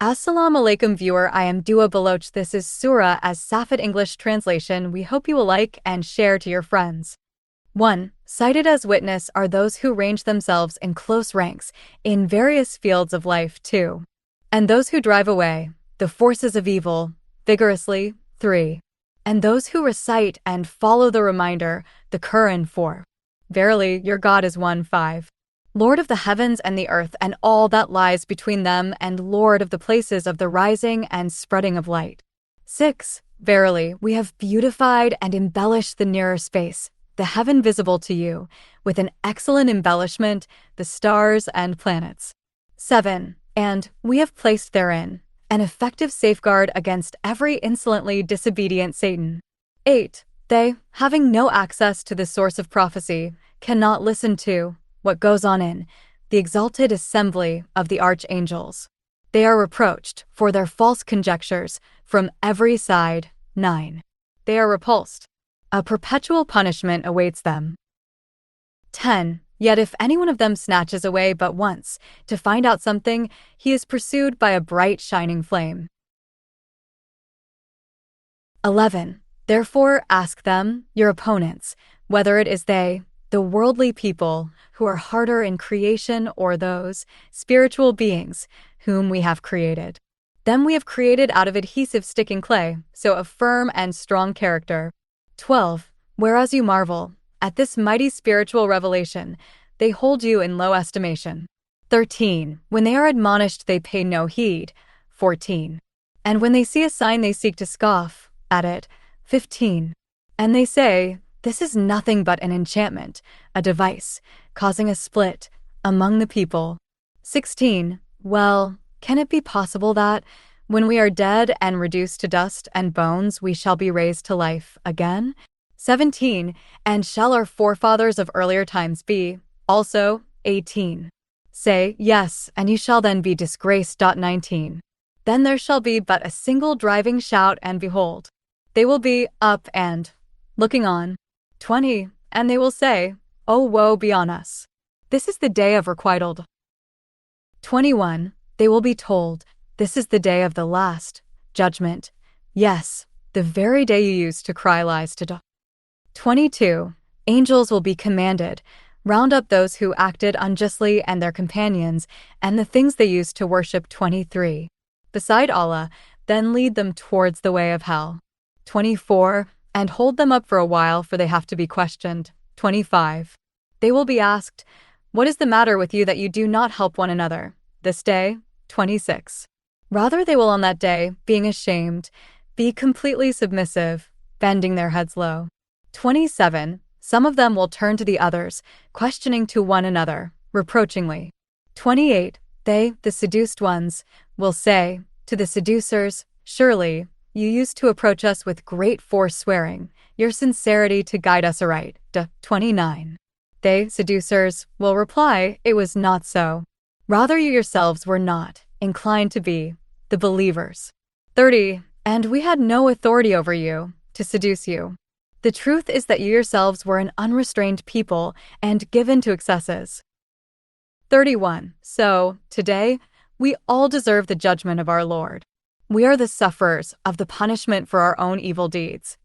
Assalamu alaikum viewer, I am Dua Baloch. This is Surah as Saaffat English translation. We hope you will like and share to your friends. 1. Cited as witness are those who range themselves in close ranks in various fields of life. 2. And those who drive away the forces of evil vigorously. 3. And those who recite and follow the reminder, the Quran. 4. Verily, your God is one. 5. Lord of the heavens and the earth and all that lies between them, and Lord of the places of the rising and spreading of light. 6. Verily, we have beautified and embellished the nearer space, the heaven visible to you, with an excellent embellishment, the stars and planets. 7. And we have placed therein an effective safeguard against every insolently disobedient Satan. 8. They, having no access to the source of prophecy, cannot listen to what goes on in the exalted assembly of the archangels. They are reproached for their false conjectures from every side. 9. They are repulsed. A perpetual punishment awaits them. 10. Yet if any one of them snatches away but once to find out something, he is pursued by a bright shining flame. 11. Therefore ask them, your opponents, whether it is they, the worldly people, who are harder in creation, or those spiritual beings whom we have created. Them we have created out of adhesive sticking clay, so of firm and strong character. 12. Whereas you marvel at this mighty spiritual revelation, they hold you in low estimation. 13. When they are admonished, they pay no heed. 14. And when they see a sign, they seek to scoff at it. 15. And they say, this is nothing but an enchantment, a device, causing a split among the people. 16. Well, can it be possible that, when we are dead and reduced to dust and bones, we shall be raised to life again? 17. And shall our forefathers of earlier times be, also? 18. Say, yes, and you shall then be disgraced. 19. Then there shall be but a single driving shout, and behold, they will be up and looking on. 20. And they will say, oh, woe be on us. This is the day of requital. 21. They will be told, this is the day of the last judgment. Yes, the very day you used to cry lies to do. 22. Angels will be commanded, round up those who acted unjustly and their companions, and the things they used to worship. 23. Beside Allah, then lead them towards the way of hell. 24. And hold them up for a while, for they have to be questioned. 25. They will be asked, what is the matter with you that you do not help one another this day? 26. Rather they will on that day, being ashamed, be completely submissive, bending their heads low. 27. Some of them will turn to the others, questioning to one another, reproachingly. 28. They, the seduced ones, will say to the seducers, surely, you used to approach us with great force, swearing your sincerity to guide us aright. 29. They, seducers, will reply, it was not so. Rather you yourselves were not inclined to be the believers. 30. And we had no authority over you to seduce you. The truth is that you yourselves were an unrestrained people and given to excesses. 31. So, today, we all deserve the judgment of our Lord. We are the sufferers of the punishment for our own evil deeds.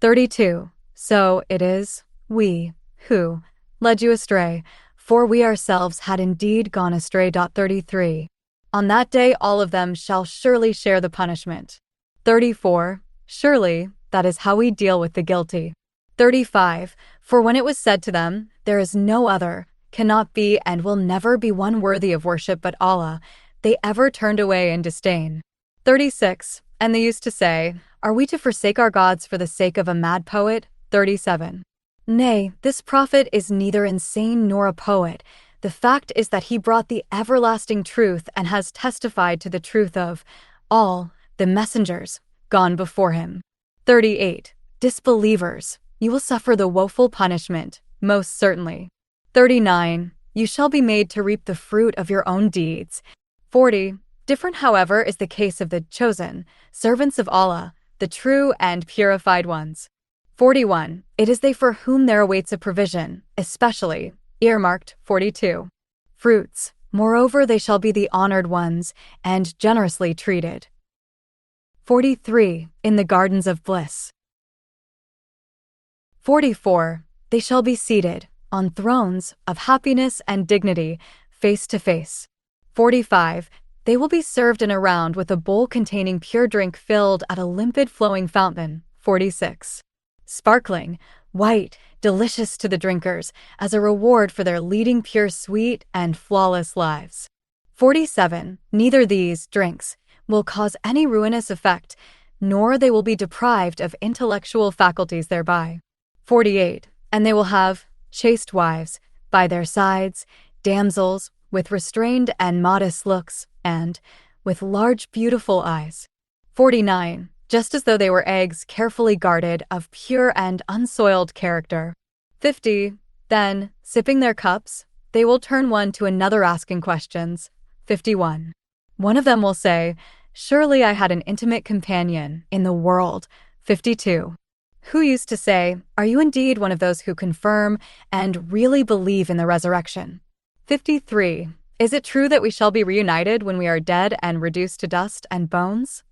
32. So it is we who led you astray, for we ourselves had indeed gone astray. 33. On that day all of them shall surely share the punishment. 34. Surely, that is how we deal with the guilty. 35. For when it was said to them, there is no other, cannot be and will never be one worthy of worship but Allah, they ever turned away in disdain. 36. And they used to say, are we to forsake our gods for the sake of a mad poet? 37. Nay, this prophet is neither insane nor a poet. The fact is that he brought the everlasting truth and has testified to the truth of all the messengers gone before him. 38. Disbelievers, you will suffer the woeful punishment, most certainly. 39. You shall be made to reap the fruit of your own deeds. 40. Different, however, is the case of the chosen, servants of Allah, the true and purified ones. 41. It is they for whom there awaits a provision, especially, earmarked. 42. Fruits, Moreover, they shall be the honored ones and generously treated. 43. In the gardens of bliss. 44. They shall be seated on thrones of happiness and dignity, face to face. 45. They will be served in a round with a bowl containing pure drink filled at a limpid flowing fountain. 46. Sparkling, white, delicious to the drinkers, as a reward for their leading pure, sweet, and flawless lives. 47. Neither these drinks will cause any ruinous effect, nor they will be deprived of intellectual faculties thereby. 48. And they will have chaste wives by their sides, damsels with restrained and modest looks, and with large beautiful eyes. 49. Just as though they were eggs carefully guarded, of pure and unsoiled character. 50. Then, sipping their cups, they will turn one to another asking questions. 51. One of them will say, "Surely I had an intimate companion in the world." 52. Who used to say, "Are you indeed one of those who confirm and really believe in the resurrection?" 53. Is it true that we shall be reunited when we are dead and reduced to dust and bones?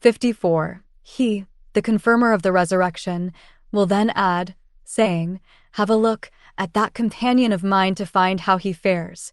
54. He, the confirmer of the resurrection, will then add, saying, "Have a look at that companion of mine to find how he fares."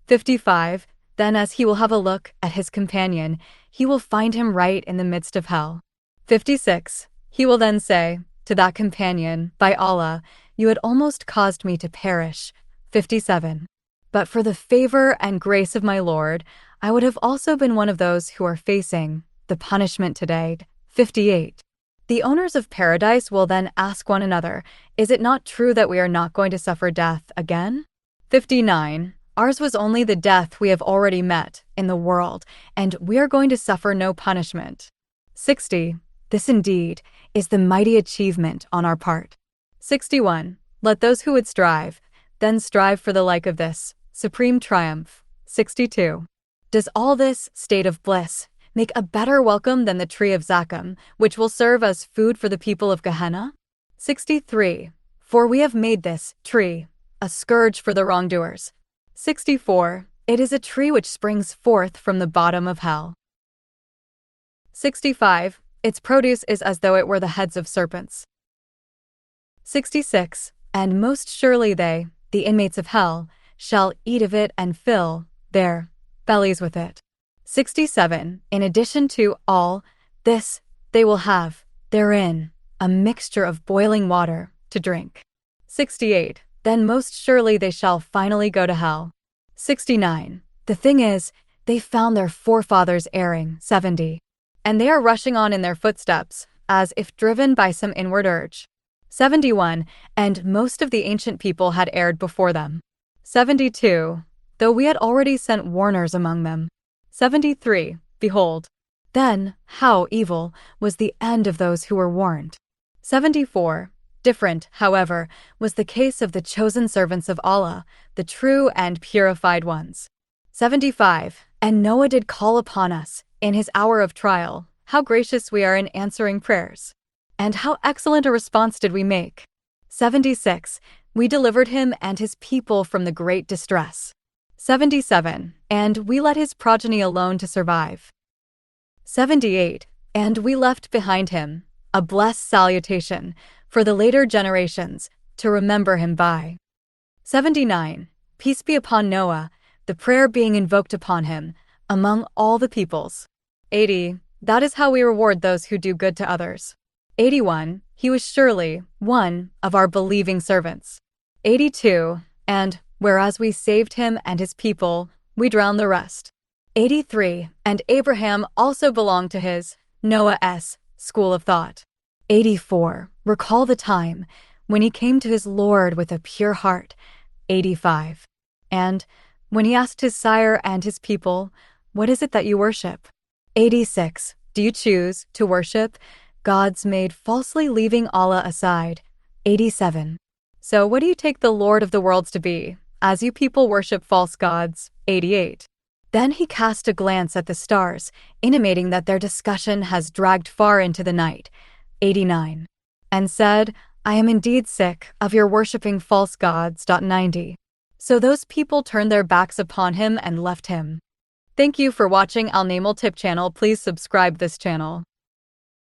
55. Then as he will have a look at his companion, he will find him right in the midst of hell. 56. He will then say to that companion, "By Allah, you had almost caused me to perish." 57. But for the favor and grace of my Lord, I would have also been one of those who are facing the punishment today. 58. The owners of paradise will then ask one another, "Is it not true that we are not going to suffer death again?" 59. Ours was only the death we have already met in the world, and we are going to suffer no punishment. 60. This indeed is the mighty achievement on our part. 61. Let those who would strive, then strive for the like of this supreme triumph. 62. Does all this state of bliss make a better welcome than the tree of Zakkum, which will serve as food for the people of Gehenna? 63. For we have made this tree a scourge for the wrongdoers. 64. It is a tree which springs forth from the bottom of hell. 65. Its produce is as though it were the heads of serpents. 66. And most surely they, the inmates of hell, shall eat of it and fill their bellies with it. 67. In addition to all this, they will have therein a mixture of boiling water to drink. 68. Then most surely they shall finally go to hell. 69. The thing is, they found their forefathers erring. 70. And they are rushing on in their footsteps, as if driven by some inward urge. 71. And most of the ancient people had erred before them. 72. Though we had already sent warners among them. 73. Behold, then, how evil was the end of those who were warned. 74. Different, however, was the case of the chosen servants of Allah, the true and purified ones. 75. And Noah did call upon us in his hour of trial. How gracious we are in answering prayers. And how excellent a response did we make. 76. We delivered him and his people from the great distress. 77. And we let his progeny alone to survive. 78. And we left behind him a blessed salutation for the later generations to remember him by. 79. Peace be upon Noah, the prayer being invoked upon him among all the peoples. 80. That is how we reward those who do good to others. 81. He was surely one of our believing servants. 82. And, whereas we saved him and his people, we drowned the rest. 83. And Abraham also belonged to his, Noah's, school of thought. 84. Recall the time when he came to his Lord with a pure heart. 85. And, when he asked his sire and his people, "What is it that you worship?" 86. Do you choose to worship gods made falsely, leaving Allah aside? 87. So what do you take the Lord of the worlds to be, as you people worship false gods? 88. Then he cast a glance at the stars, intimating that their discussion has dragged far into the night. 89. And said, "I am indeed sick of your worshipping false gods." 90. So those people turned their backs upon him and left him. Thank you for watching Al Namal Tip channel. Please subscribe this channel.